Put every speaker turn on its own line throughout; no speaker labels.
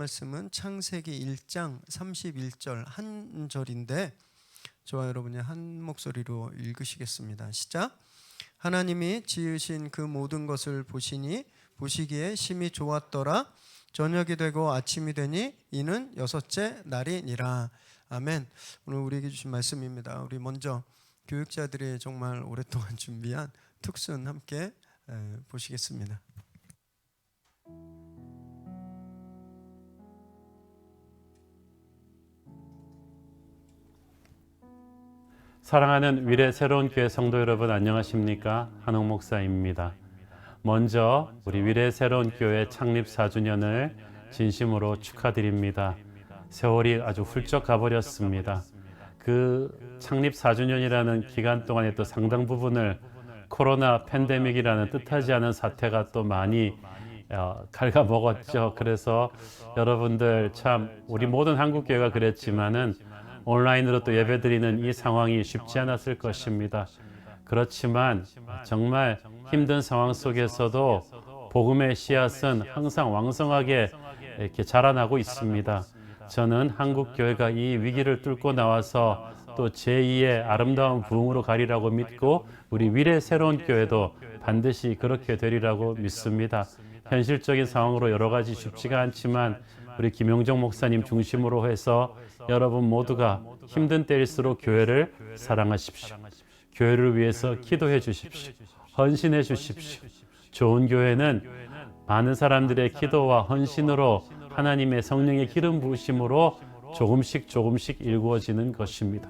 말씀은 창세기 1장 31절 한 절인데 저와 여러분이 한 목소리로 읽으시겠습니다. 시작. 하나님이 지으신 그 모든 것을 보시니 보시기에 심히 좋았더라. 저녁이 되고 아침이 되니 이는 여섯째 날이니라. 아멘. 오늘 우리에게 주신 말씀입니다. 우리 먼저 교육자들이 정말 오랫동안 준비한 특순 함께 보시겠습니다.
사랑하는 위례 새로운 교회 성도 여러분, 안녕하십니까? 한옥 목사입니다. 먼저 우리 위례 새로운 교회 창립 4주년을 진심으로 축하드립니다. 세월이 아주 훌쩍 가버렸습니다. 그 창립 4주년이라는 기간 동안에 또 상당 부분을 코로나 팬데믹이라는 뜻하지 않은 사태가 또 많이 갉아먹었죠. 그래서 여러분들 참 우리 모든 한국교회가 그랬지만은 온라인으로 또 예배드리는 이 상황이 쉽지 않았을 것입니다. 그렇지만 정말 힘든 상황 속에서도 복음의 씨앗은 항상 왕성하게 이렇게 자라나고 있습니다. 저는 한국교회가 이 위기를 뚫고 나와서 또 제2의 아름다운 부흥으로 가리라고 믿고 우리 위례 새로운 교회도 반드시 그렇게 되리라고 믿습니다. 현실적인 상황으로 여러 가지 쉽지가 않지만 우리 김용정 목사님 중심으로 해서 여러분 모두가 힘든 때일수록 교회를 사랑하십시오. 교회를 위해서 기도해 주십시오. 헌신해 주십시오. 좋은 교회는 많은 사람들의 기도와 헌신으로 하나님의 성령의 기름 부으심으로 조금씩 일구어지는 것입니다.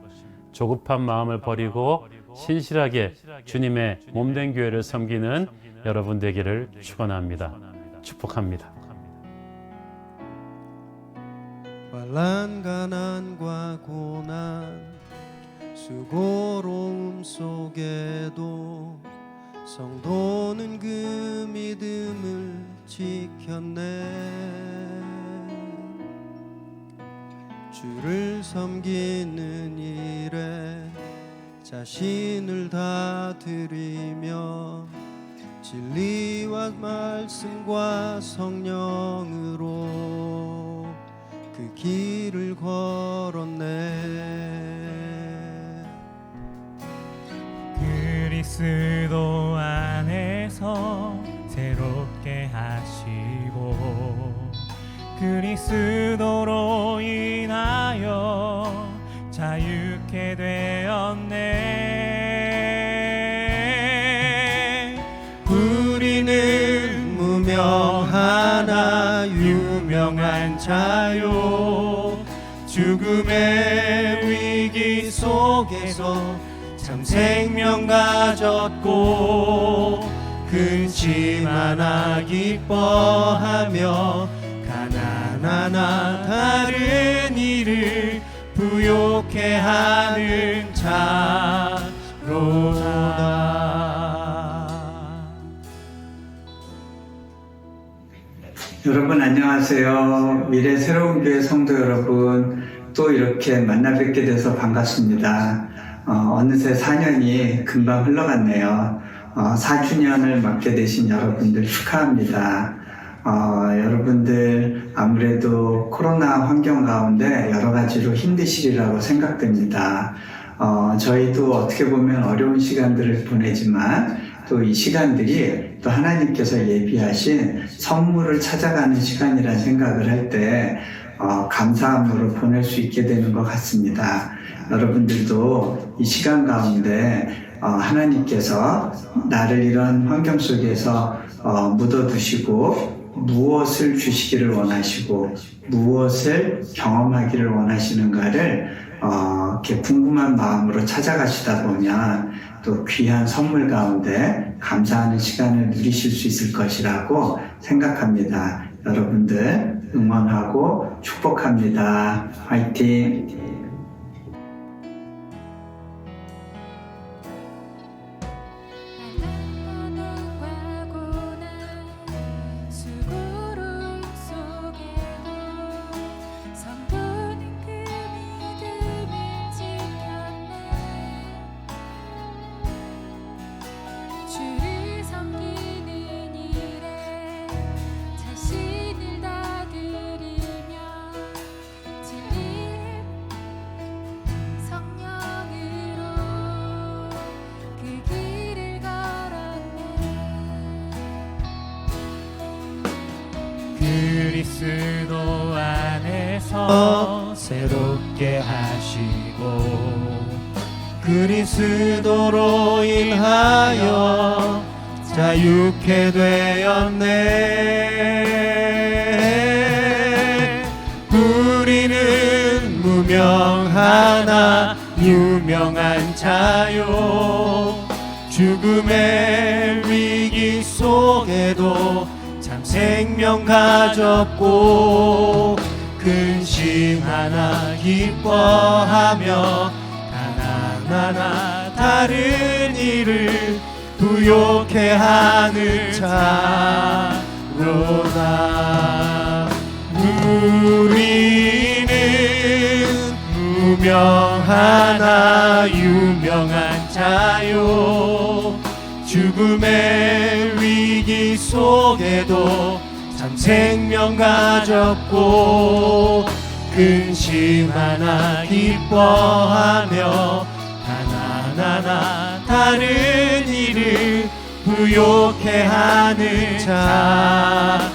조급한 마음을 버리고 신실하게 주님의 몸된 교회를 섬기는 여러분 되기를 축원합니다. 축복합니다.
환난 가난과 고난 수고로움 속에도 성도는 그 믿음을 지켰네. 주를 섬기는 일에 자신을 다 드리며 진리와 말씀과 성령으로 그 길을 걸었네.
그리스도 안에서 새롭게 하시고 그리스도로 인하여 자유케 되었네.
우리는 무명하나 유명한 자요, 죽음의 위기 속에서 참 생명 가졌고 근심 하나 기뻐하며 가난하나 다른 이를 부욕해 하는 자로다.
여러분 안녕하세요. 미래 새로운 교회 성도 여러분, 또 이렇게 만나 뵙게 돼서 반갑습니다. 어느새 4년이 금방 흘러갔네요. 4주년을 맞게 되신 여러분들 축하합니다. 여러분들 아무래도 코로나 환경 가운데 여러 가지로 힘드시리라고 생각됩니다. 저희도 어떻게 보면 어려운 시간들을 보내지만 또 이 시간들이 또 하나님께서 예비하신 선물을 찾아가는 시간이라는 생각을 할 때 감사함으로 보낼 수 있게 되는 것 같습니다. 여러분들도 이 시간 가운데 하나님께서 나를 이런 환경 속에서 묻어두시고 무엇을 주시기를 원하시고 무엇을 경험하기를 원하시는가를 이렇게 궁금한 마음으로 찾아가시다 보면 또 귀한 선물 가운데 감사하는 시간을 누리실 수 있을 것이라고 생각합니다. 여러분들 응원하고 축복합니다. 화이팅!
주를 섬기는 일에 자신을 다 드리며
그리스도 안에서 새롭게 하시고
그리스도로 인하여 자유케 되었네. 우리는 무명하나 유명한 자요, 죽음의 위기 속에도 참 생명 가졌고 근심 하나 기뻐하며 하나하나 다른 일을 부욕해 하는 자로다. 우리는 무명하나 유명한 자요, 죽음의 위기 속에도 참 생명 가졌고 근심 하나 기뻐하며 하나하나 다른 일을 부욕해 하는 자로다.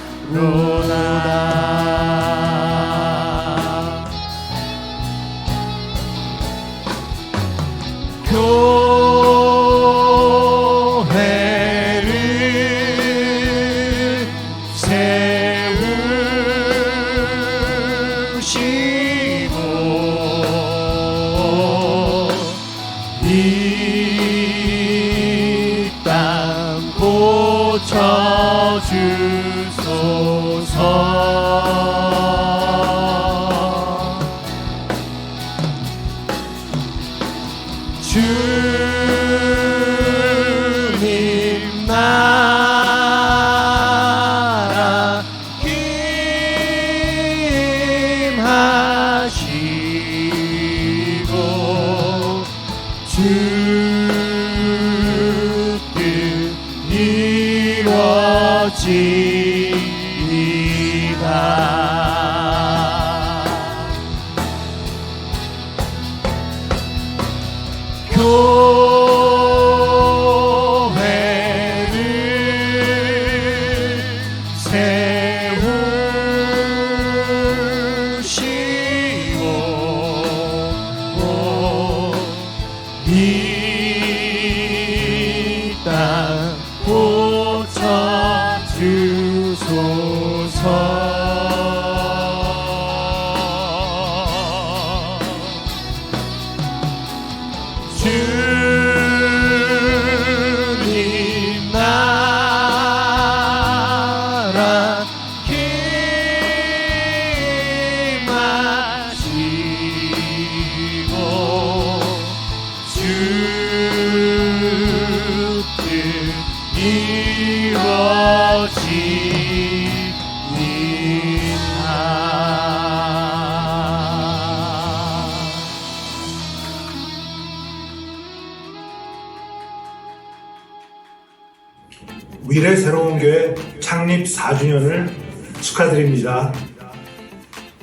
교회를 세우시고 이 땅 고쳐주소서. 주님 나라 힘하시고 주 뜻 이루어지리다. 교회를 세우시고 이 땅 고쳐주소서. 주님 나라 힘하시고 주 뜻 이루어지리다.
미래 새로운 교회 창립 4주년을 축하드립니다.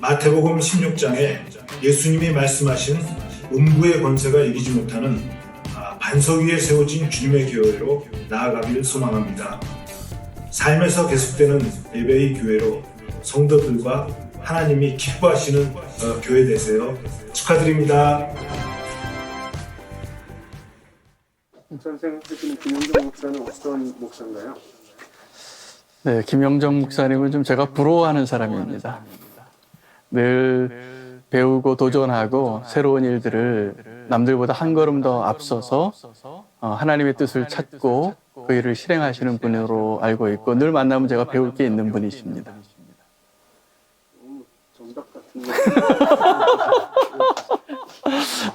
마태복음 16장에 예수님이 말씀하신 음부의 권세가 이기지 못하는 반석 위에 세워진 주님의 교회로 나아가기를 소망합니다. 삶에서 계속되는 예배의 교회로 성도들과 하나님이 기뻐하시는 교회 되세요. 축하드립니다.
선생 하시는 김영정 목사는 어떤 목사인가요?
네, 김영정 목사님은 좀 제가 부러워하는 사람입니다. 늘 배우고 도전하고 새로운 일들을 남들보다 한 걸음 더 앞서서 하나님의 뜻을 찾고 그 일을 실행하시는 분으로 알고 있고 늘 만나면 제가 배울 게 있는 분이십니다.
정답 같은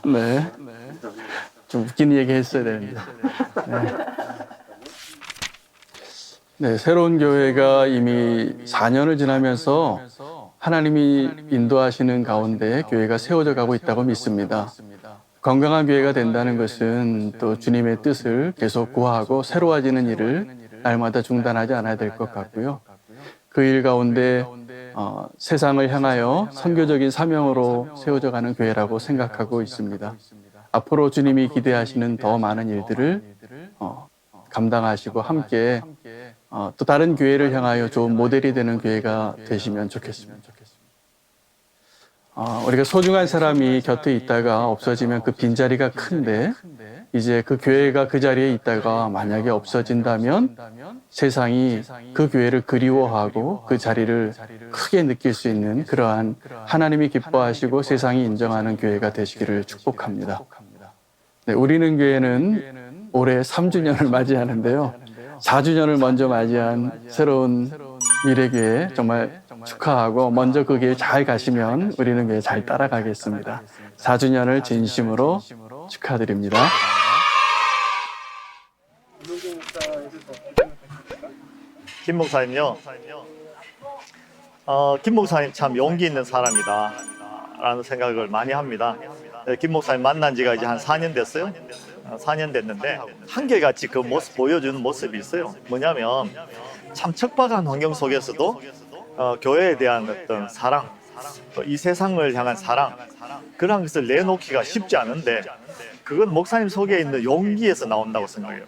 네, 좀 웃긴 얘기 했어야 되는데. 네, 새로운 교회가 이미 4년을 지나면서 하나님이 인도하시는 가운데 교회가 세워져 가고 있다고 믿습니다. 건강한 교회가 된다는 것은 또 주님의 뜻을 계속 구하고 새로워지는 일을 날마다 중단하지 않아야 될 것 같고요. 그 일 가운데 세상을 향하여 선교적인 사명으로 세워져 가는 교회라고 생각하고 있습니다. 앞으로 주님이 기대하시는 더 많은 일들을 감당하시고 함께 또 다른 교회를 향하여 좋은 모델이 되는 교회가 되시면 좋겠습니다. 우리가 소중한 사람이 곁에 있다가 없어지면 그 빈자리가 큰데 이제 그 교회가 그 자리에 있다가 만약에 없어진다면 세상이 그 교회를 그리워하고 그 자리를 크게 느낄 수 있는 그러한 하나님이 기뻐하시고 세상이 인정하는 교회가 되시기를 축복합니다. 네, 우리는 교회는 올해 3주년을 맞이하는데요. 4주년을 먼저 맞이한 새로운 미래교회 정말 축하하고 먼저 그 길 잘 가시면 우리는 교회 잘 따라가겠습니다. 4주년을 진심으로 축하드립니다.
김용경 목사에 대해서 어떻게 생각하십니까?
김 목사님요. 김 목사님 참 용기 있는 사람이다 라는 생각을 많이 합니다. 김 목사님 만난 지가 이제 한 4년 됐어요. 4년 됐는데 한결같이 그 모습 보여주는 모습이 있어요. 뭐냐면 참 척박한 환경 속에서도 교회에 대한 어떤 사랑, 이 세상을 향한 사랑, 그런 것을 내놓기가 쉽지 않은데 그건 목사님 속에 있는 용기에서 나온다고 생각해요.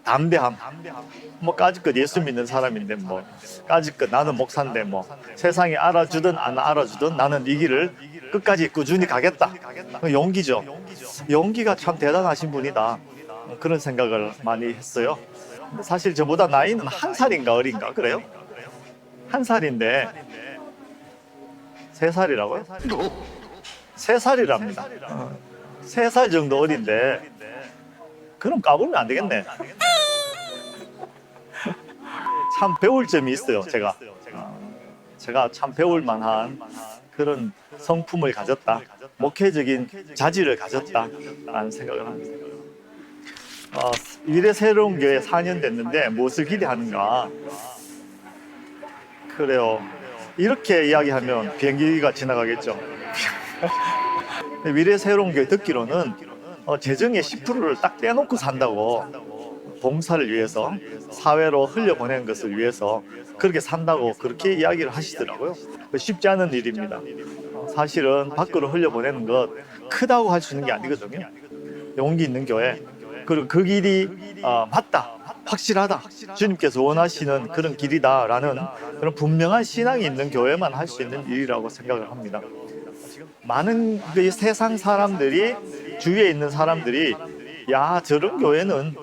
담대함. 뭐 까짓것 예수 믿는 사람인데 뭐 까짓것 나는 목사인데 뭐 세상이 알아주든 안 알아주든 나는 이 길을 끝까지 꾸준히 가겠다. 용기죠. 용기가 참 대단하신 분이다. 그런 생각을 많이 했어요. 사실 저보다 나이는 1살인가 어린가 그래요? 1살인데 3살이라고요? 3살이랍니다. 3살 정도 어린데 그럼 까불면 안 되겠네. 참 배울 점이 있어요. 제가 참 배울 만한 그런 성품을 가졌다, 목회적인 자질을 가졌다라는 생각을 합니다. 미래 새로운 교회 4년 됐는데 무엇을 기대하는가? 그래요. 이렇게 이야기하면 비행기가 지나가겠죠. 미래 새로운 교회 듣기로는 재정의 10%를 딱 떼놓고 산다고, 봉사를 위해서 사회로 흘려보내는 것을 위해서 그렇게 산다고 그렇게 이야기를 하시더라고요. 쉽지 않은 일입니다. 사실은 밖으로 흘려보내는 것 크다고 할 수 있는 게 아니거든요. 용기 있는 교회, 그리고 그 길이 맞다, 확실하다, 주님께서 원하시는 그런 길이다라는 그런 분명한 신앙이 있는 교회만 할 수 있는 일이라고 생각을 합니다. 많은 그 세상 사람들이, 주위에 있는 사람들이 야, 저런 교회는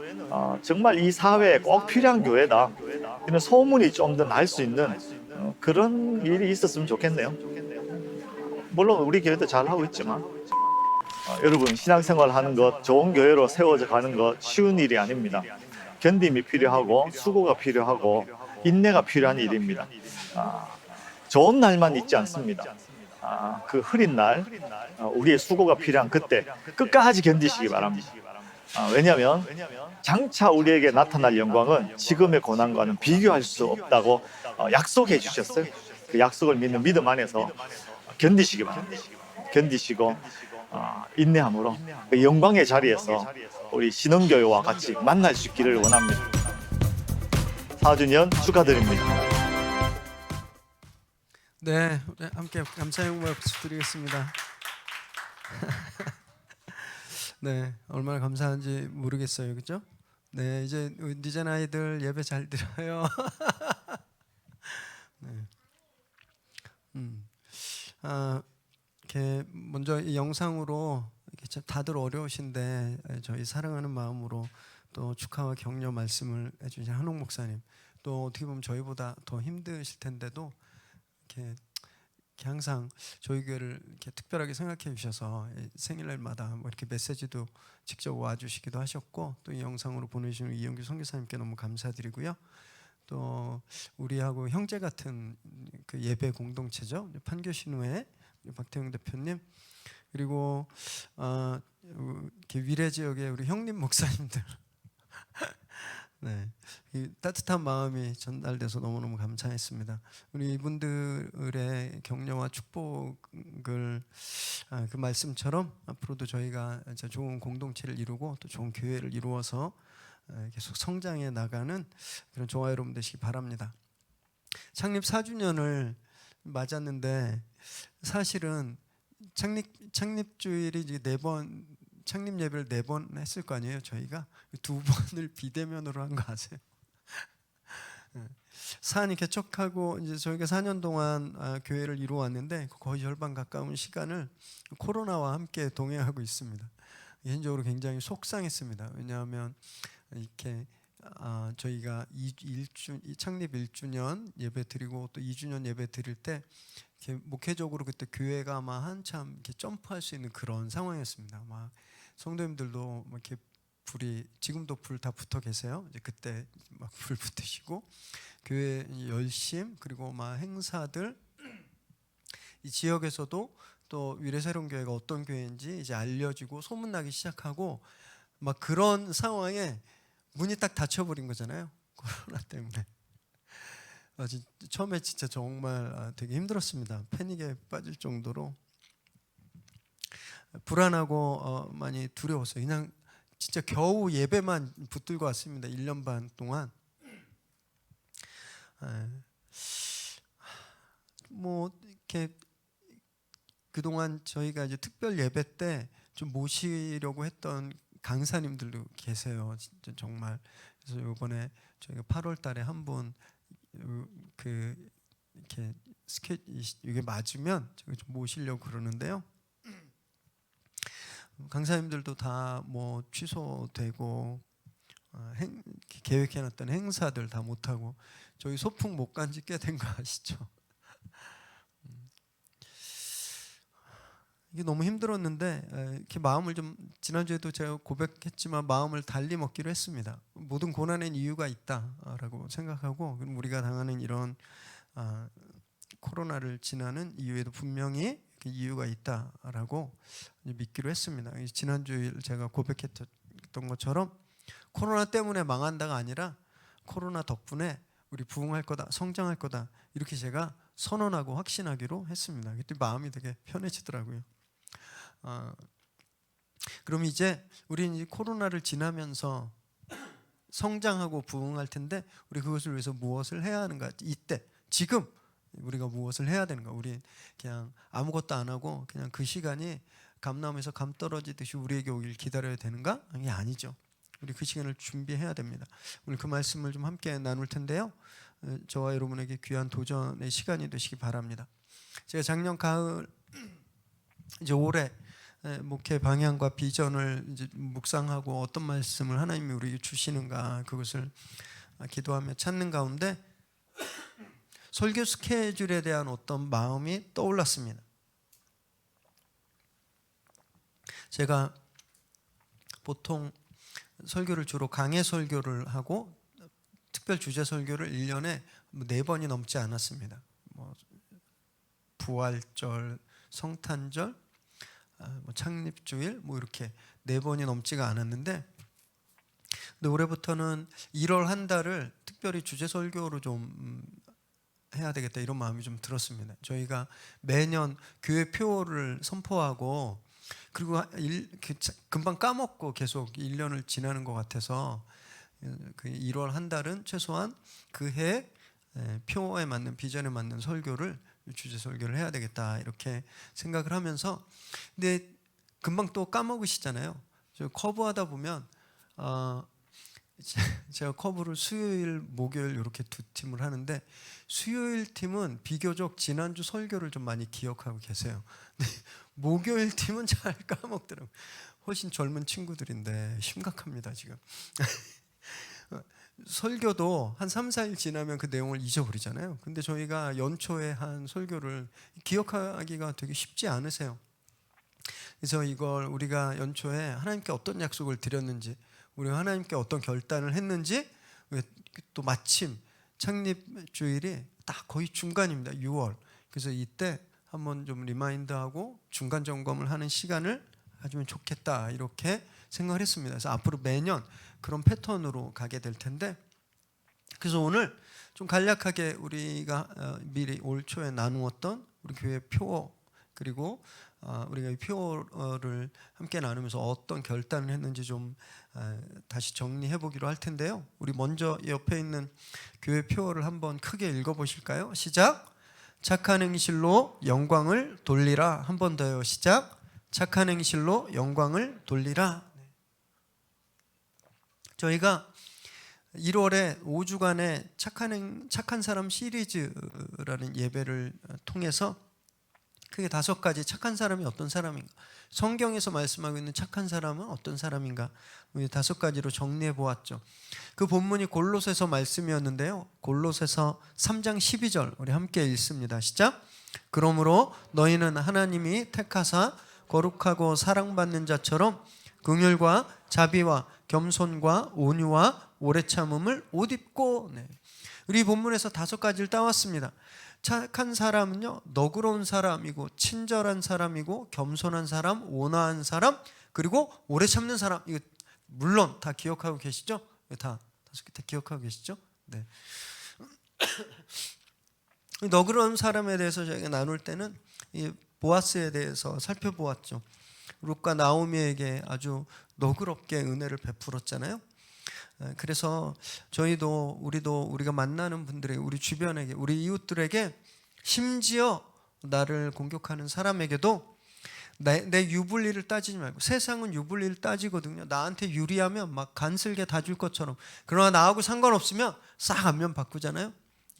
정말 이 사회에 꼭 필요한 교회다, 이런 소문이 좀 더 날 수 있는 그런 일이 있었으면 좋겠네요. 물론 우리 교회도 잘하고 있지만 여러분, 신앙생활 하는 것, 좋은 교회로 세워져 가는 것 쉬운 일이 아닙니다. 견딤이 필요하고 수고가 필요하고 인내가 필요한 일입니다. 좋은 날만 있지 않습니다. 그 흐린 날, 우리의 수고가 필요한 그때 끝까지 견디시기 바랍니다. 왜냐하면 장차 우리에게 나타날 영광은 지금의 고난과는 비교할 수 없다고 약속해 주셨어요. 그 약속을 믿는 믿음 안에서 견디시기 바랍니다. 견디시고 인내함으로 그 영광의 자리에서 우리 신흥교회와 같이 만날 수 있기를 원합니다. 4주년 축하드립니다.
네, 우리 함께 감사의 영광 부탁드리겠습니다. 네, 얼마나 감사한지 모르겠어요, 그렇죠? 네, 이제 니젠 아이들 예배 잘 드려요. 네. 이렇게 먼저 이 영상으로 이렇게 다들 어려우신데 저희 사랑하는 마음으로 또 축하와 격려 말씀을 해주신 한옥 목사님, 또 어떻게 보면 저희보다 더 힘드실 텐데도 이렇게 항상 저희 교회를 이렇게 특별하게 생각해 주셔서 생일날마다 뭐 이렇게 메시지도 직접 와주시기도 하셨고, 또 이 영상으로 보내주신 이영규 선교사님께 너무 감사드리고요. 또 우리하고 형제 같은 그 예배 공동체죠, 판교신후회 박태영 대표님, 그리고 이렇게 위례 지역의 우리 형님 목사님들. 네, 이 따뜻한 마음이 전달돼서 너무너무 감사했습니다. 우리 이분들의 격려와 축복을 그 말씀처럼 앞으로도 저희가 좋은 공동체를 이루고 또 좋은 교회를 이루어서 계속 성장해 나가는 그런 저와 여러분 되시기 바랍니다. 창립 4주년을 맞았는데 사실은 창립주일이 이제 4번, 창립 예배를 4번 했을 거 아니에요. 저희가 2번을 비대면으로 한 거 아세요? 산이 개척하고 이제 저희가 4년 동안 교회를 이루어왔는데 거의 절반 가까운 시간을 코로나와 함께 동행하고 있습니다. 개인적으로 굉장히 속상했습니다. 왜냐하면 이렇게 저희가 창립 1주년 예배 드리고 또 2주년 예배 드릴 때 이렇게 목회적으로 그때 교회가 막 한참 이렇게 점프할 수 있는 그런 상황이었습니다. 막 성도님들도 막 이렇게 불이 지금도 불 다 붙어 계세요. 이제 그때 막 불 붙으시고 교회 열심 그리고 막 행사들 이 지역에서도 또 위례새로운교회가 어떤 교회인지 이제 알려지고 소문나기 시작하고 막 그런 상황에 문이 딱 닫혀버린 거잖아요. 코로나 때문에. 처음에 진짜 정말 되게 힘들었습니다. 패닉에 빠질 정도로 불안하고 많이 두려웠어요. 그냥 진짜 겨우 예배만 붙들고 왔습니다. 1년 반 동안. 뭐 이렇게 그동안 저희가 이제 특별 예배 때 좀 모시려고 했던 강사님들도 계세요. 진짜 정말. 그래서 이번에 저희가 8월 달에 한 분 그 이렇게 이게 맞으면 제가 좀 모시려고 그러는데요. 강사님들도 다 뭐 취소되고 계획해놨던 행사들 다 못하고 저희 소풍 못 간 지 꽤 된 거 아시죠? 이게 너무 힘들었는데 이렇게 마음을 좀 지난주에도 제가 고백했지만 마음을 달리 먹기로 했습니다. 모든 고난엔 이유가 있다라고 생각하고 그럼 우리가 당하는 이런 코로나를 지나는 이유에도 분명히 이유가 있다라고 믿기로 했습니다. 지난주에 제가 고백했던 것처럼 코로나 때문에 망한다가 아니라 코로나 덕분에 우리 부흥할 거다, 성장할 거다 이렇게 제가 선언하고 확신하기로 했습니다. 그때 마음이 되게 편해지더라고요. 그럼 이제 우리는 이 코로나를 지나면서 성장하고 부흥할 텐데 우리 그것을 위해서 무엇을 해야 하는가? 이때 지금 우리가 무엇을 해야 되는가? 우리 그냥 아무것도 안 하고 그냥 그 시간이 감나무에서 감 떨어지듯이 우리에게 오길 기다려야 되는가? 이게 아니죠. 우리 그 시간을 준비해야 됩니다. 오늘 그 말씀을 좀 함께 나눌 텐데요. 저와 여러분에게 귀한 도전의 시간이 되시기 바랍니다. 제가 작년 가을 이제 올해 목회 방향과 비전을 이제 묵상하고 어떤 말씀을 하나님이 우리에게 주시는가 그것을 기도하며 찾는 가운데 설교 스케줄에 대한 어떤 마음이 떠올랐습니다. 제가 보통 설교를 주로 강해 설교를 하고 특별 주제 설교를 1년에 4번이 넘지 않았습니다. 뭐 부활절, 성탄절, 뭐 창립주일 뭐 이렇게 4번이 넘지가 않았는데 근데 올해부터는 1월 한 달을 특별히 주제 설교로 좀 해야 되겠다 이런 마음이 좀 들었습니다. 저희가 매년 교회 표를 선포하고 그리고 금방 까먹고 계속 1년을 지나는 것 같아서 그 1월 한 달은 최소한 그 해 표에 맞는 비전에 맞는 설교를 주제 설교를 해야 되겠다 이렇게 생각을 하면서 근데 금방 또 까먹으시잖아요. 저 커브하다 보면 제가 커브를 수요일, 목요일 이렇게 2팀을 하는데 수요일 팀은 비교적 지난주 설교를 좀 많이 기억하고 계세요. 근데 목요일 팀은 잘 까먹더라고요. 훨씬 젊은 친구들인데 심각합니다 지금. 설교도 한 3, 4일 지나면 그 내용을 잊어버리잖아요. 근데 저희가 연초에 한 설교를 기억하기가 되게 쉽지 않으세요. 그래서 이걸 우리가 연초에 하나님께 어떤 약속을 드렸는지 우리가 하나님께 어떤 결단을 했는지 또 마침 창립주일이 딱 거의 중간입니다. 6월. 그래서 이때 한번 좀 리마인드하고 중간 점검을 하는 시간을 가지면 좋겠다 이렇게 생각을 했습니다. 그래서 앞으로 매년 그런 패턴으로 가게 될 텐데 그래서 오늘 좀 간략하게 우리가 미리 올 초에 나누었던 우리 교회 표 그리고 우리가 이 표를 함께 나누면서 어떤 결단을 했는지 좀 다시 정리해 보기로 할 텐데요. 우리 먼저 옆에 있는 교회 표를 한번 크게 읽어 보실까요? 시작. 착한 행실로 영광을 돌리라. 한 번 더요. 시작. 착한 행실로 영광을 돌리라. 저희가 1월에 5주간의 착한 사람 시리즈라는 예배를 통해서 크게 5가지 착한 사람이 어떤 사람인가, 성경에서 말씀하고 있는 착한 사람은 어떤 사람인가, 우리 5가지로 정리해 보았죠. 그 본문이 골로새서 말씀이었는데요. 골로새서 3장 12절 우리 함께 읽습니다. 시작. 그러므로 너희는 하나님이 택하사 거룩하고 사랑받는 자처럼 긍휼과 자비와 겸손과 온유와 오래 참음을 옷 입고. 우리 본문에서 5가지를 따왔습니다. 착한 사람은요, 너그러운 사람이고 친절한 사람이고 겸손한 사람, 온화한 사람, 그리고 오래 참는 사람. 이거 물론 다 기억하고 계시죠? 다 5개 다 기억하고 계시죠? 네. 너그러운 사람에 대해서 저희가 나눌 때는 이 보아스에 대해서 살펴보았죠. 룻과 나오미에게 아주 너그럽게 은혜를 베풀었잖아요. 그래서 저희도 우리가 만나는 분들에게, 우리 주변에게, 우리 이웃들에게, 심지어 나를 공격하는 사람에게도 내 유불리를 따지지 말고, 세상은 유불리를 따지거든요. 나한테 유리하면 막 간슬게 다 줄 것처럼, 그러나 나하고 상관없으면 싹 안면 바꾸잖아요.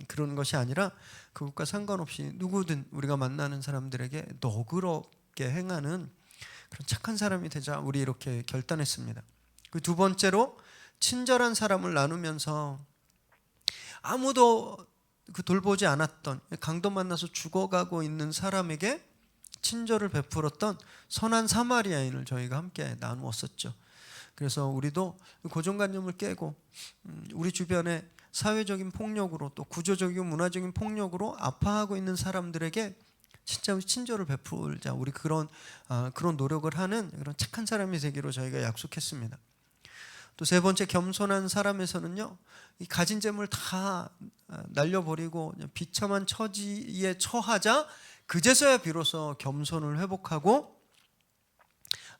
그런 것이 아니라 그것과 상관없이 누구든 우리가 만나는 사람들에게 너그럽게 행하는 그런 착한 사람이 되자, 우리 이렇게 결단했습니다. 그 2번째로 친절한 사람을 나누면서 아무도 돌보지 않았던, 강도 만나서 죽어가고 있는 사람에게 친절을 베풀었던 선한 사마리아인을 저희가 함께 나누었었죠. 그래서 우리도 고정관념을 깨고 우리 주변에 사회적인 폭력으로, 또 구조적이고 문화적인 폭력으로 아파하고 있는 사람들에게 진짜 친절을 베풀자, 우리 그런 노력을 하는 그런 착한 사람이 되기로 저희가 약속했습니다. 또 3번째, 겸손한 사람에서는요, 이 가진 재물 다 날려버리고 비참한 처지에 처하자 그제서야 비로소 겸손을 회복하고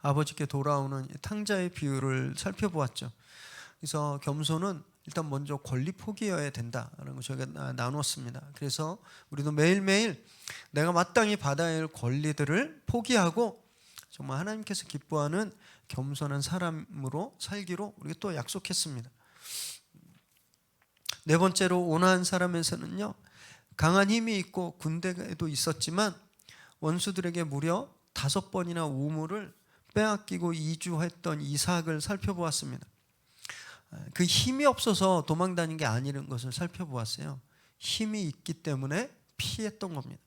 아버지께 돌아오는 탕자의 비유를 살펴보았죠. 그래서 겸손은 일단 먼저 권리 포기여야 된다라는 거 저희가 나누었습니다. 그래서 우리도 매일매일 내가 마땅히 받아야 할 권리들을 포기하고 정말 하나님께서 기뻐하는 겸손한 사람으로 살기로 우리가 또 약속했습니다. 4번째로 온화한 사람에서는요, 강한 힘이 있고 군대에도 있었지만 원수들에게 무려 5번이나 우물을 빼앗기고 이주했던 이삭을 살펴보았습니다. 그 힘이 없어서 도망다닌 게 아니라는 것을 살펴보았어요. 힘이 있기 때문에 피했던 겁니다.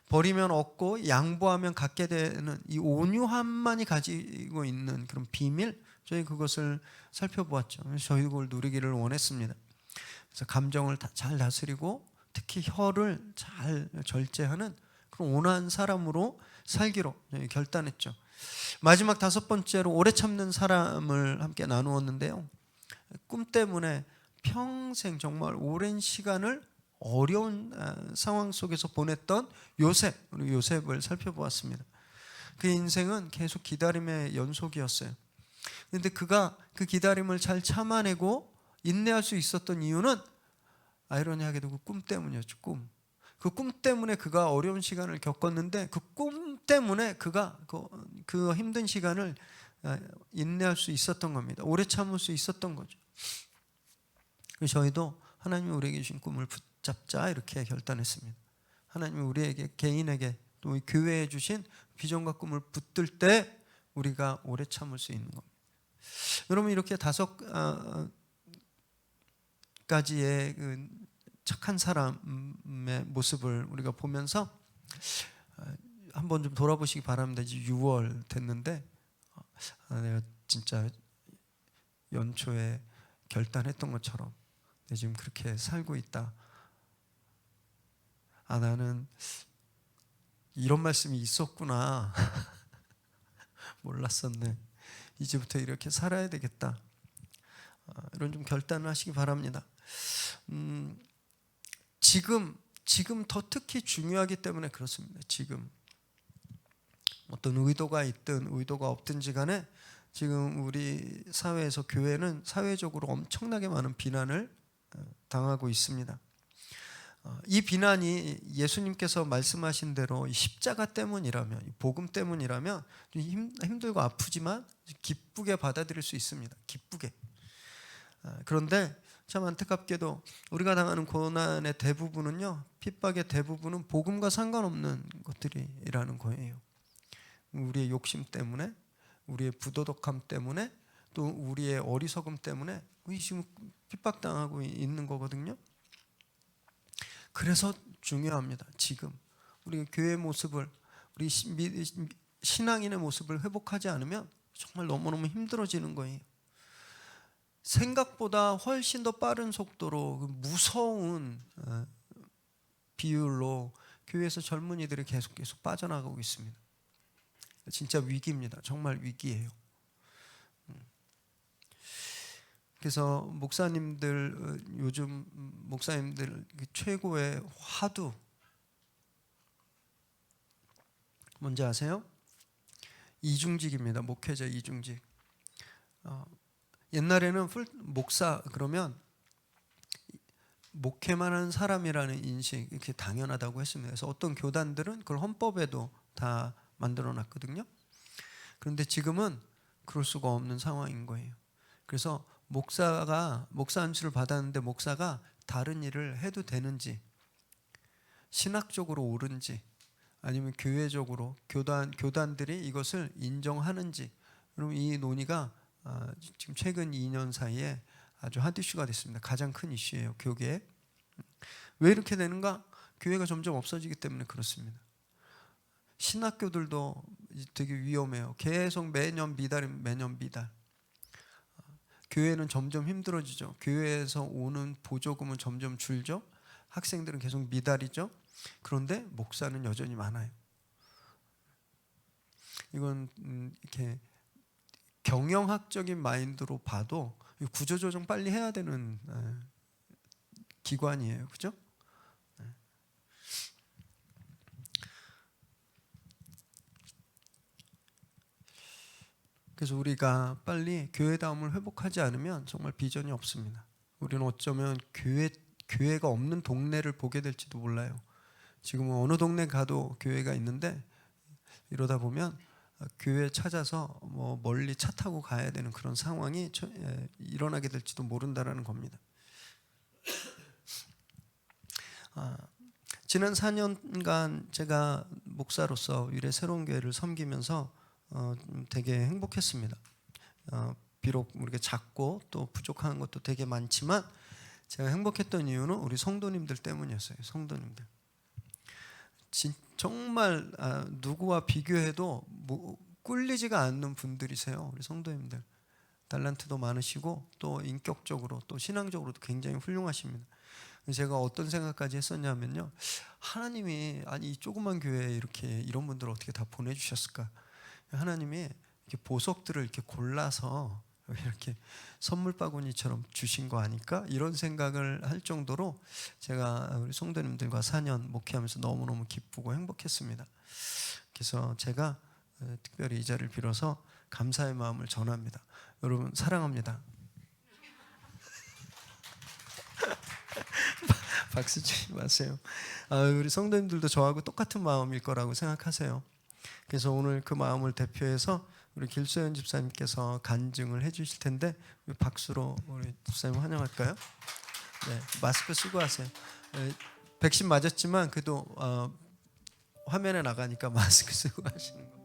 버리면 얻고 양보하면 갖게 되는 이 온유함만이 가지고 있는 그런 비밀, 저희 그것을 살펴보았죠. 저희 그걸 누리기를 원했습니다. 그래서 감정을 잘 다스리고 특히 혀를 잘 절제하는 그런 온화한 사람으로 살기로 결단했죠. 마지막 5번째로 오래 참는 사람을 함께 나누었는데요. 꿈 때문에 평생 정말 오랜 시간을 어려운 상황 속에서 보냈던 우리 요셉을 살펴보았습니다. 그 인생은 계속 기다림의 연속이었어요. 그런데 그가 그 기다림을 잘 참아내고 인내할 수 있었던 이유는 아이러니하게도 그 꿈 때문이었죠. 그 꿈 때문에 그가 어려운 시간을 겪었는데, 그 꿈 때문에 그가 그 힘든 시간을 인내할 수 있었던 겁니다. 오래 참을 수 있었던 거죠. 그래서 저희도 하나님이 우리에게 주신 꿈을 붙잡자 이렇게 결단했습니다. 하나님이 우리에게, 개인에게, 또 교회에 주신 비전과 꿈을 붙들 때 우리가 오래 참을 수 있는 겁니다. 여러분, 이렇게 5가지의 그 착한 사람의 모습을 우리가 보면서 한번 좀 돌아보시기 바랍니다. 이제 6월 됐는데 내가 진짜 연초에 결단했던 것처럼 내가 지금 그렇게 살고 있다. 나는 이런 말씀이 있었구나. 몰랐었네. 이제부터 이렇게 살아야 되겠다. 이런 좀 결단을 하시기 바랍니다. 지금 더 특히 중요하기 때문에 그렇습니다. 지금 어떤 의도가 있든 의도가 없든지 간에 지금 우리 사회에서, 교회는 사회적으로 엄청나게 많은 비난을 당하고 있습니다. 이 비난이 예수님께서 말씀하신 대로 십자가 때문이라면, 복음 때문이라면 힘들고 아프지만 기쁘게 받아들일 수 있습니다. 기쁘게. 그런데 참 안타깝게도 우리가 당하는 고난의 대부분은요, 핍박의 대부분은 복음과 상관없는 것들이라는 거예요. 우리의 욕심 때문에, 우리의 부도덕함 때문에, 또 우리의 어리석음 때문에 지금 핍박당하고 있는 거거든요. 그래서 중요합니다. 지금 우리 교회 모습을, 우리 신앙인의 모습을 회복하지 않으면 정말 너무너무 힘들어지는 거예요. 생각보다 훨씬 더 빠른 속도로 무서운 비율로 교회에서 젊은이들이 계속 빠져나가고 있습니다. 진짜 위기입니다. 정말 위기예요. 그래서 목사님들, 요즘 목사님들 최고의 화두 뭔지 아세요? 이중직입니다. 목회자 이중직. 옛날에는 목사 그러면 목회만 하는 사람이라는 인식, 이렇게 당연하다고 했습니다. 그래서 어떤 교단들은 그걸 헌법에도 다 만들어 놨거든요. 그런데 지금은 그럴 수가 없는 상황인 거예요. 그래서 목사 안수를 받았는데 목사가 다른 일을 해도 되는지, 신학적으로 옳은지, 아니면 교회적으로 교단들이 이것을 인정하는지, 그럼 이 논의가 지금 최근 2년 사이에 아주 핫 이슈가 됐습니다. 가장 큰 이슈예요, 교계에. 왜 이렇게 되는가? 교회가 점점 없어지기 때문에 그렇습니다. 신학교들도 되게 위험해요. 계속 매년 미달. 교회는 점점 힘들어지죠. 교회에서 오는 보조금은 점점 줄죠. 학생들은 계속 미달이죠. 그런데 목사는 여전히 많아요. 이건 이렇게 경영학적인 마인드로 봐도 구조조정 빨리 해야 되는 기관이에요. 그죠? 그래서 우리가 빨리 교회다움을 회복하지 않으면 정말 비전이 없습니다. 우리는 어쩌면 교회가 없는 동네를 보게 될지도 몰라요. 지금은 어느 동네 가도 교회가 있는데 이러다 보면 교회 찾아서 뭐 멀리 차 타고 가야 되는 그런 상황이 일어나게 될지도 모른다라는 겁니다. 지난 4년간 제가 목사로서 위례 새로운 교회를 섬기면서 되게 행복했습니다. 비록 우리가 작고 또 부족한 것도 되게 많지만 제가 행복했던 이유는 우리 성도님들 때문이었어요. 성도님들. 정말 누구와 비교해도 꿀리지가 않는 분들이세요. 우리 성도님들. 달란트도 많으시고 또 인격적으로 또 신앙적으로도 굉장히 훌륭하십니다. 제가 어떤 생각까지 했었냐면요, 하나님이 이 조그만 교회에 이런 분들을 어떻게 다 보내주셨을까? 하나님이 이렇게 보석들을 이렇게 골라서 이렇게 선물 바구니처럼 주신 거 아닐까? 이런 생각을 할 정도로 제가 우리 성도님들과 4년 목회하면서 너무너무 기쁘고 행복했습니다. 그래서 제가 특별히 이 자리를 빌어서 감사의 마음을 전합니다. 여러분 사랑합니다. 박수 치지 마세요. 우리 성도님들도 저하고 똑같은 마음일 거라고 생각하세요. 그래서 오늘 그 마음을 대표해서 우리 길소연 집사님께서 간증을 해주실 텐데 박수로 우리 집사님 환영할까요? 네, 마스크 쓰고 하세요. 백신 맞았지만 그래도 화면에 나가니까 마스크 쓰고 하시는 거.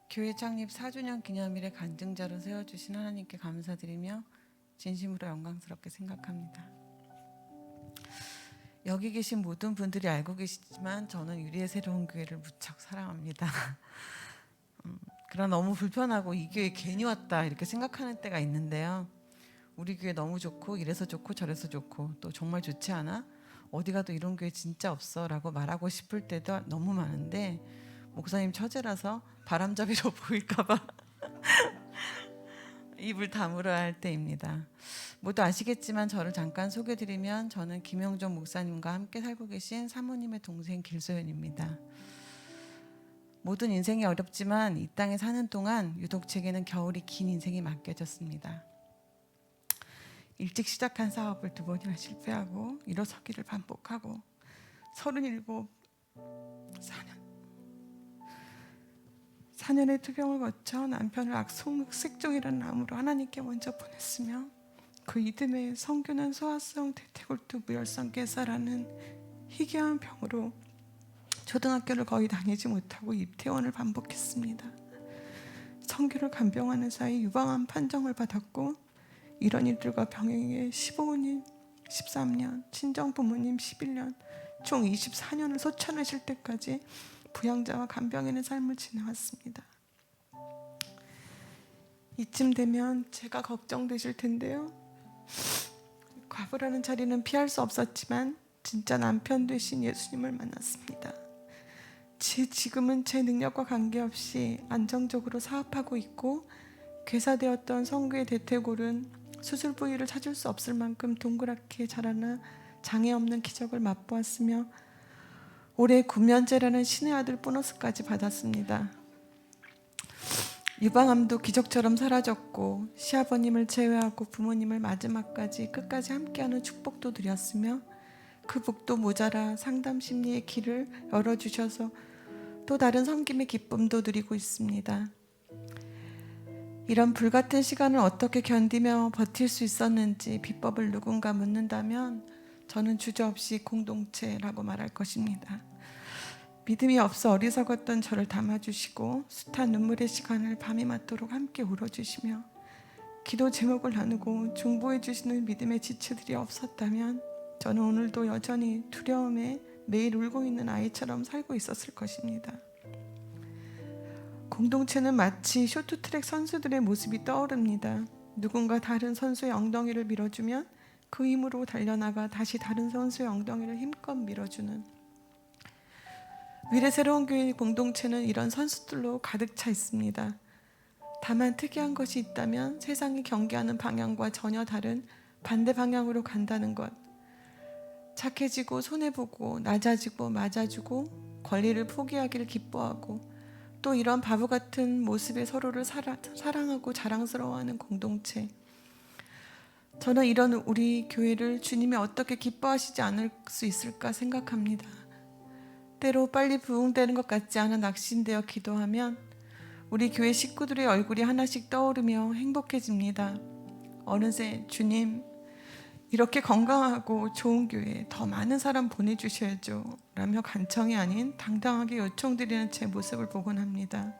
교회 창립 4주년 기념일에 간증자로 세워주신 하나님께 감사드리며 진심으로 영광스럽게 생각합니다. 여기 계신 모든 분들이 알고 계시지만 저는 유리의 새로운 교회를 무척 사랑합니다. 그러나 너무 불편하고 이 교회 괜히 왔다 이렇게 생각하는 때가 있는데요. 우리 교회 너무 좋고 이래서 좋고 저래서 좋고 또 정말 좋지 않아? 어디 가도 이런 교회 진짜 없어 라고 말하고 싶을 때도 너무 많은데 목사님 처제라서 바람잡이로 보일까봐 입을 다물어야 할 때입니다. 모두 아시겠지만 저를 잠깐 소개드리면 저는 김영종 목사님과 함께 살고 계신 사모님의 동생 길소연입니다. 모든 인생이 어렵지만 이 땅에 사는 동안 유독 제게는 겨울이 긴 인생이 맡겨졌습니다. 일찍 시작한 사업을 2번이나 실패하고 일어서기를 반복하고 37, 4년 4년의 투병을 거쳐 남편을 악성색종이라는 암으로 하나님께 먼저 보냈으며 그 이듬해 성균한 소아성 대퇴골두 무혈성 괴사라는 희귀한 병으로 초등학교를 거의 다니지 못하고 입퇴원을 반복했습니다. 성균을 간병하는 사이 유방암 판정을 받았고 이런 일들과 병행해 15년, 13년, 친정부모님 11년, 총 24년을 소천하실 때까지 부양자와 간병인의 삶을 지내왔습니다. 이쯤 되면 제가 걱정되실 텐데요. 과부라는 자리는 피할 수 없었지만 진짜 남편 되신 예수님을 만났습니다. 지금은 제 능력과 관계없이 안정적으로 사업하고 있고 괴사되었던 성교의 대퇴골은 수술 부위를 찾을 수 없을 만큼 동그랗게 자라나 장애 없는 기적을 맛보았으며 올해 구면제라는 신의 아들 보너스까지 받았습니다. 유방암도 기적처럼 사라졌고 시아버님을 제외하고 부모님을 마지막까지 끝까지 함께하는 축복도 드렸으며 그 복도 모자라 상담 심리의 길을 열어주셔서 또 다른 섬김의 기쁨도 누리고 있습니다. 이런 불같은 시간을 어떻게 견디며 버틸 수 있었는지 비법을 누군가 묻는다면 저는 주저없이 공동체라고 말할 것입니다. 믿음이 없어 어리석었던 저를 담아주시고 숱한 눈물의 시간을 밤이 맞도록 함께 울어주시며 기도 제목을 나누고 중보해 주시는 믿음의 지체들이 없었다면 저는 오늘도 여전히 두려움에 매일 울고 있는 아이처럼 살고 있었을 것입니다. 공동체는 마치 쇼트트랙 선수들의 모습이 떠오릅니다. 누군가 다른 선수의 엉덩이를 밀어주면 그 힘으로 달려나가 다시 다른 선수의 엉덩이를 힘껏 밀어주는 위례 새로운 교회 공동체는 이런 선수들로 가득 차 있습니다. 다만 특이한 것이 있다면 세상이 경계하는 방향과 전혀 다른 반대 방향으로 간다는 것. 착해지고 손해보고 낮아지고 맞아주고 권리를 포기하기를 기뻐하고 또 이런 바보 같은 모습에 서로를 사랑하고 자랑스러워하는 공동체. 저는 이런 우리 교회를 주님이 어떻게 기뻐하시지 않을 수 있을까 생각합니다. 때로 빨리 부흥되는 것 같지 않은 낙심되어 기도하면 우리 교회 식구들의 얼굴이 하나씩 떠오르며 행복해집니다. 어느새 주님 이렇게 건강하고 좋은 교회에 더 많은 사람 보내주셔야죠 라며 간청이 아닌 당당하게 요청드리는 제 모습을 보곤 합니다.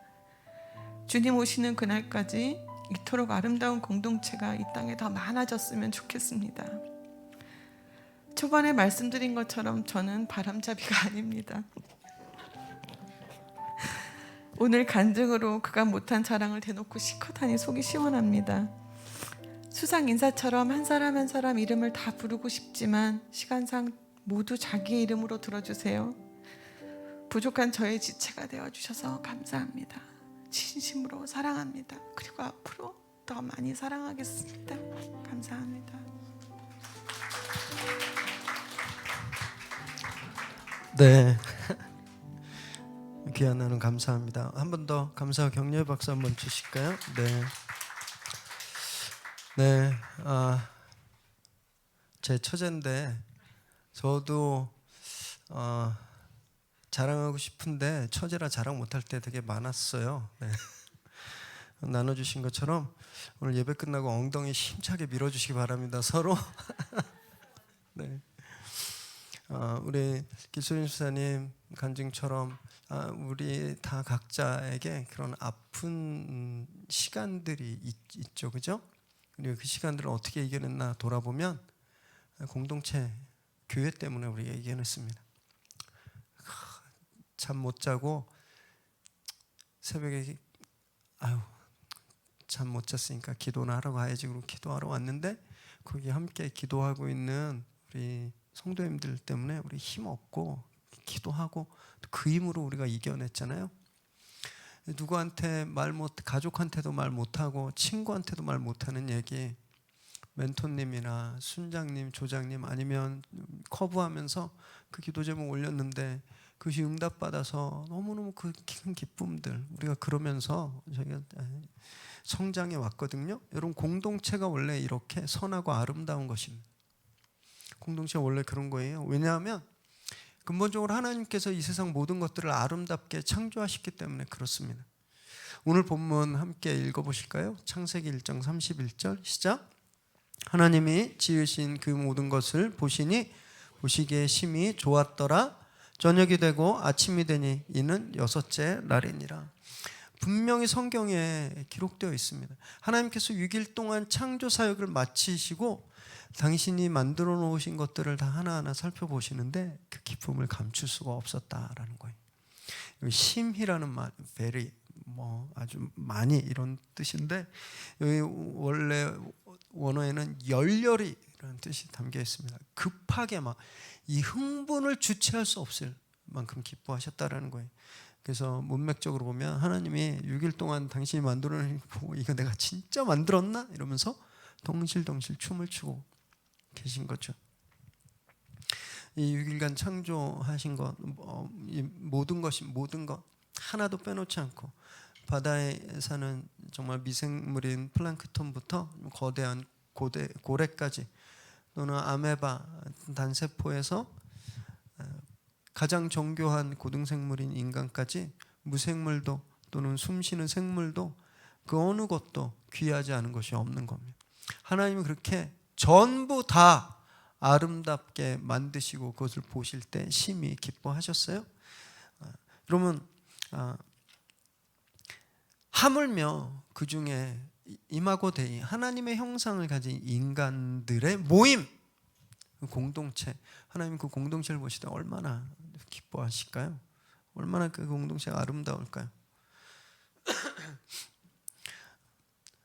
주님 오시는 그날까지 이토록 아름다운 공동체가 이 땅에 더 많아졌으면 좋겠습니다. 초반에 말씀드린 것처럼 저는 바람잡이가 아닙니다. 오늘 간증으로 그간 못한 자랑을 대놓고 시컷하니 속이 시원합니다. 수상 인사처럼 한 사람 한 사람 이름을 다 부르고 싶지만 시간상 모두 자기의 이름으로 들어주세요. 부족한 저의 지체가 되어주셔서 감사합니다. 진심으로 사랑합니다. 그리고 앞으로 더 많이 사랑하겠습니다. 감사합니다.
네. 귀한 나는 감사합니다. 한 번 더 감사와 격려의 박수 한번 주실까요? 네. 네. 제 처제인데 저도 자랑하고 싶은데 처제라 자랑 못할 때 되게 많았어요. 네. 나눠주신 것처럼 오늘 예배 끝나고 엉덩이 힘차게 밀어주시기 바랍니다. 서로. 네. 우리 기소린 수사님 간증처럼 우리 다 각자에게 그런 아픈 시간들이 있죠, 그죠? 그리고 그 시간들을 어떻게 이겨냈나 돌아보면 공동체, 교회 때문에 우리가 이겨냈습니다. 잠 못 자고 새벽에 잠 못 잤으니까 기도나 하러 가야지 그러고 기도하러 왔는데 거기 함께 기도하고 있는 우리 성도님들 때문에 우리 힘 없고 기도하고 그 힘으로 우리가 이겨냈잖아요. 누구한테 가족한테도 말 못하고 친구한테도 말 못하는 얘기 멘토님이나 순장님, 조장님 아니면 커브하면서 그 기도 제목 올렸는데 그것이 응답받아서 너무너무 그 큰 기쁨들 우리가 그러면서 저희가 성장해 왔거든요. 여러분 공동체가 원래 이렇게 선하고 아름다운 것입니다. 공동체가 원래 그런 거예요. 왜냐하면 근본적으로 하나님께서 이 세상 모든 것들을 아름답게 창조하셨기 때문에 그렇습니다. 오늘 본문 함께 읽어보실까요? 창세기 1장 31절 시작. 하나님이 지으신 그 모든 것을 보시니 보시기에 심히 좋았더라. 저녁이 되고 아침이 되니 이는 여섯째 날이니라. 분명히 성경에 기록되어 있습니다. 하나님께서 6일 동안 창조 사역을 마치시고 당신이 만들어 놓으신 것들을 다 하나하나 살펴보시는데 그 기쁨을 감출 수가 없었다라는 거예요. 심히라는 말, very, 아주 많이 이런 뜻인데 여기 원래 원어에는 열렬히라는 뜻이 담겨 있습니다. 급하게 막 이 흥분을 주체할 수 없을 만큼 기뻐하셨다라는 거예요. 그래서 문맥적으로 보면 하나님이 6일 동안 당신이 만들어낸 보고 이거 내가 진짜 만들었나? 이러면서 덩실덩실 춤을 추고 계신 거죠. 이 6일간 창조하신 것, 이 모든 것 하나도 빼놓지 않고 바다에 사는 정말 미생물인 플랑크톤부터 거대한 고래까지 또는 아메바, 단세포에서 가장 정교한 고등생물인 인간까지 무생물도 또는 숨쉬는 생물도 그 어느 것도 귀하지 않은 것이 없는 겁니다. 하나님은 그렇게 전부 다 아름답게 만드시고 그것을 보실 때 심히 기뻐하셨어요. 그러면 하물며 그 중에 이마고 데이 하나님의 형상을 가진 인간들의 모임, 공동체, 하나님 그 공동체를 보실 때 얼마나 기뻐하실까요? 얼마나 그 공동체가 아름다울까요?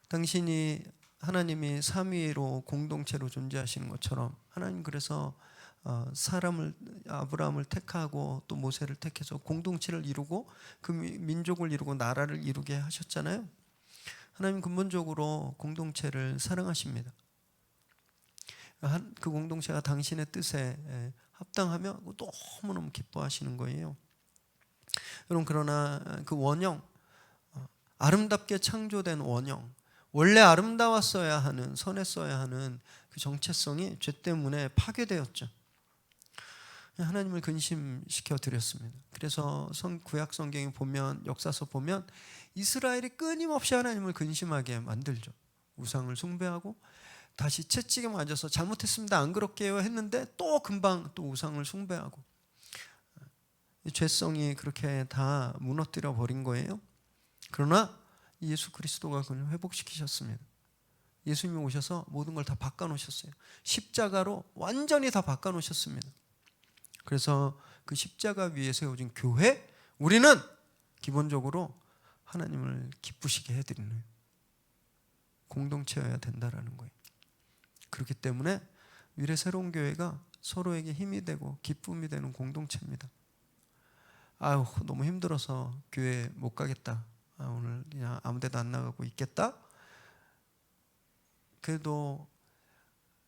당신이 하나님이 삼위로 공동체로 존재하시는 것처럼 하나님 그래서 아브라함을 택하고 또 모세를 택해서 공동체를 이루고 그 민족을 이루고 나라를 이루게 하셨잖아요. 하나님 근본적으로 공동체를 사랑하십니다. 그 공동체가 당신의 뜻에 합당하며 너무너무 기뻐하시는 거예요. 여러분 그러나 그 원형, 아름답게 창조된 원형, 원래 아름다웠어야 하는, 선했어야 하는 그 정체성이 죄 때문에 파괴되었죠. 하나님을 근심시켜 드렸습니다. 그래서 구약 성경에 보면, 역사서 보면 이스라엘이 끊임없이 하나님을 근심하게 만들죠. 우상을 숭배하고 다시 채찍에 맞아서 잘못했습니다, 안 그럴게요 했는데 또 금방 또 우상을 숭배하고 죄성이 그렇게 다 무너뜨려 버린 거예요. 그러나 예수 그리스도가 그걸 회복시키셨습니다. 예수님이 오셔서 모든 걸 다 바꿔놓으셨어요. 십자가로 완전히 다 바꿔놓으셨습니다. 그래서 그 십자가 위에 세워진 교회, 우리는 기본적으로 하나님을 기쁘시게 해드리는 공동체여야 된다라는 거예요. 그렇기 때문에 미래 새로운 교회가 서로에게 힘이 되고 기쁨이 되는 공동체입니다. 아유 너무 힘들어서 교회 못 가겠다, 오늘 그냥 아무 데도 안 나가고 있겠다. 그래도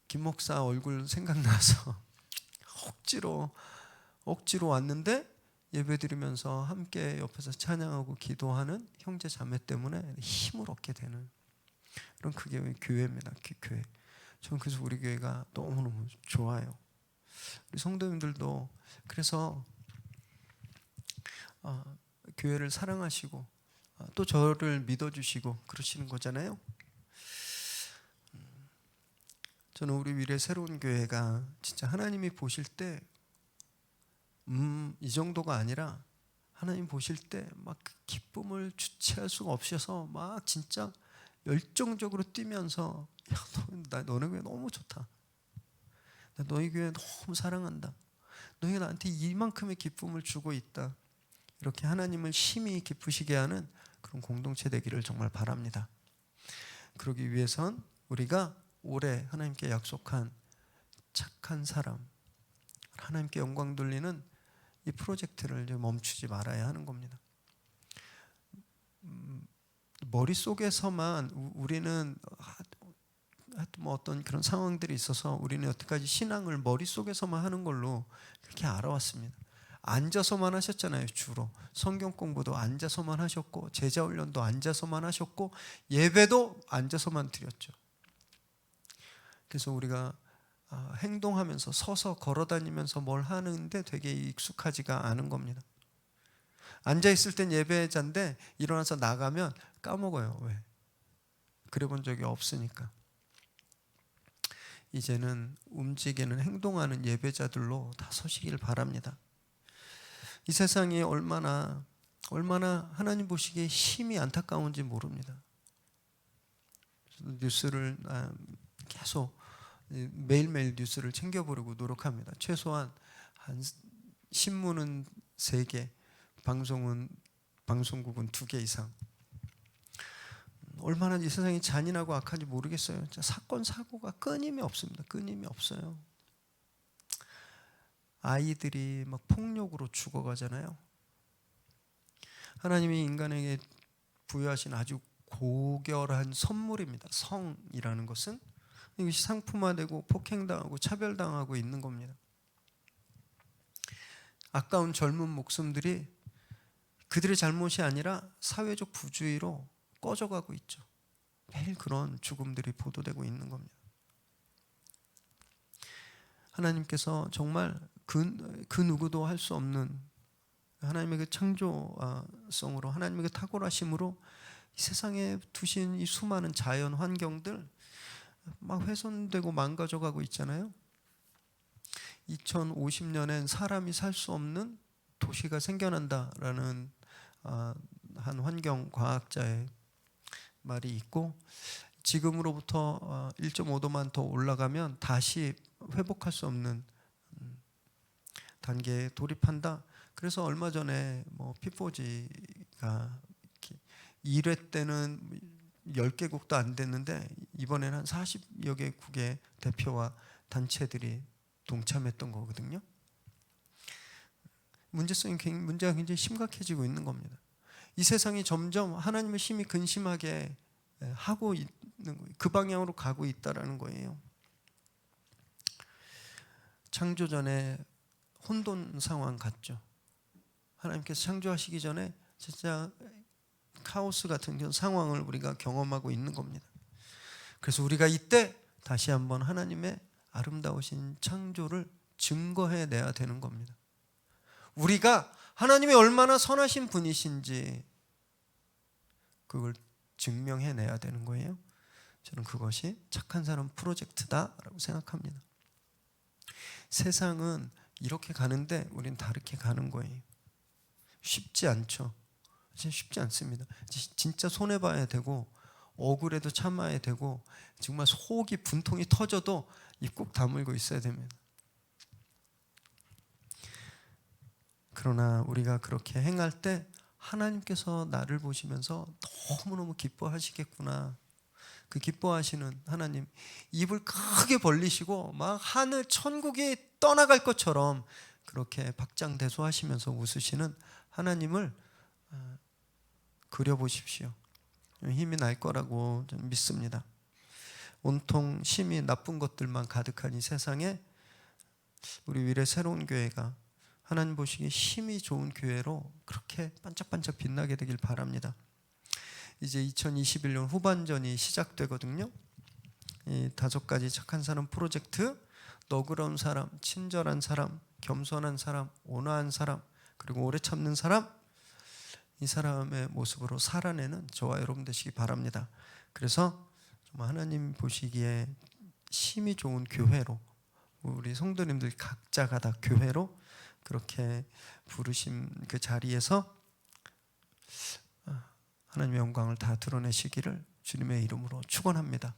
김 목사 얼굴 생각나서 억지로 왔는데 예배드리면서 함께 옆에서 찬양하고 기도하는 형제 자매 때문에 힘을 얻게 되는 그런 그게 교회입니다. 교회. 저는 그래서 우리 교회가 너무너무 좋아요. 우리 성도님들도 그래서 교회를 사랑하시고 또 저를 믿어주시고 그러시는 거잖아요. 저는 우리 미래 새로운 교회가 진짜 하나님이 보실 때 이 정도가 아니라 하나님 보실 때 막 기쁨을 주체할 수가 없어서 막 진짜 열정적으로 뛰면서 야, 너네 교회 너무 좋다. 나 너희 교회 너무 사랑한다. 너희가 나한테 이만큼의 기쁨을 주고 있다. 이렇게 하나님을 심히 기쁘시게 하는 그런 공동체 되기를 정말 바랍니다. 그러기 위해선 우리가 올해 하나님께 약속한 착한 사람, 하나님께 영광 돌리는 이 프로젝트를 멈추지 말아야 하는 겁니다. 머릿속에서만 우리는 뭐 어떤 그런 상황들이 있어서 우리는 여태까지 신앙을 머릿속에서만 하는 걸로 그렇게 알아왔습니다. 앉아서만 하셨잖아요. 주로 성경 공부도 앉아서만 하셨고 제자 훈련도 앉아서만 하셨고 예배도 앉아서만 드렸죠. 그래서 우리가 행동하면서 서서 걸어다니면서 뭘 하는데 되게 익숙하지가 않은 겁니다. 앉아 있을 땐 예배자인데 일어나서 나가면 까먹어요. 왜? 그래 본 적이 없으니까. 이제는 움직이는 행동하는 예배자들로 다 서시길 바랍니다. 이 세상이 얼마나 하나님 보시기에 힘이 안타까운지 모릅니다. 뉴스를 계속 매일매일 뉴스를 챙겨보려고 노력합니다. 최소한 한 신문은 3개, 방송국은 2개 이상. 얼마나 이 세상이 잔인하고 악한지 모르겠어요. 진짜 사건 사고가 끊임이 없습니다. 끊임이 없어요. 아이들이 막 폭력으로 죽어가잖아요. 하나님이 인간에게 부여하신 아주 고결한 선물입니다. 성이라는 것은 이것이 상품화되고 폭행당하고 차별당하고 있는 겁니다. 아까운 젊은 목숨들이 그들의 잘못이 아니라 사회적 부주의로 꺼져가고 있죠. 매일 그런 죽음들이 보도되고 있는 겁니다. 하나님께서 정말 그 누구도 할 수 없는 하나님의 그 창조성으로 하나님의 그 탁월하심으로 이 세상에 두신 이 수많은 자연 환경들 막 훼손되고 망가져가고 있잖아요. 2050년엔 사람이 살 수 없는 도시가 생겨난다라는 한 환경 과학자의 말이 있고, 지금으로부터 1.5도만 더 올라가면 다시 회복할 수 없는 단계에 돌입한다. 그래서 얼마 전에 P4G가 1회 때는 10개국도 안 됐는데 이번에는 한 40여 개국의 대표와 단체들이 동참했던 거거든요. 문제가 굉장히 심각해지고 있는 겁니다. 이 세상이 점점 하나님의 힘이 근심하게 하고 있는 거예요. 그 방향으로 가고 있다라는 거예요. 창조 전에 혼돈 상황 같죠. 하나님께서 창조하시기 전에 진짜 카오스 같은 그런 상황을 우리가 경험하고 있는 겁니다. 그래서 우리가 이때 다시 한번 하나님의 아름다우신 창조를 증거해내야 되는 겁니다. 우리가 하나님이 얼마나 선하신 분이신지 그걸 증명해내야 되는 거예요. 저는 그것이 착한 사람 프로젝트다라고 생각합니다. 세상은 이렇게 가는데 우리는 다르게 가는 거예요. 쉽지 않죠. 쉽지 않습니다. 진짜 손해봐야 되고 억울해도 참아야 되고 정말 속이 분통이 터져도 입 꼭 다물고 있어야 됩니다. 그러나 우리가 그렇게 행할 때 하나님께서 나를 보시면서 너무너무 기뻐하시겠구나. 그 기뻐하시는 하나님, 입을 크게 벌리시고 막 하늘 천국에 떠나갈 것처럼 그렇게 박장대소하시면서 웃으시는 하나님을 그려보십시오. 힘이 날 거라고 저는 믿습니다. 온통 심히 나쁜 것들만 가득한 이 세상에 우리 위례 새로운 교회가 하나님 보시기에 힘이 좋은 교회로 그렇게 반짝반짝 빛나게 되길 바랍니다. 이제 2021년 후반전이 시작되거든요. 이 5가지 착한 사람 프로젝트, 너그러운 사람, 친절한 사람, 겸손한 사람, 온화한 사람, 그리고 오래 참는 사람, 이 사람의 모습으로 살아내는 저와 여러분 되시기 바랍니다. 그래서 정말 하나님 보시기에 힘이 좋은 교회로, 우리 성도님들 각자가 다 교회로 그렇게 부르심 그 자리에서 하나님의 영광을 다 드러내시기를 주님의 이름으로 축원합니다.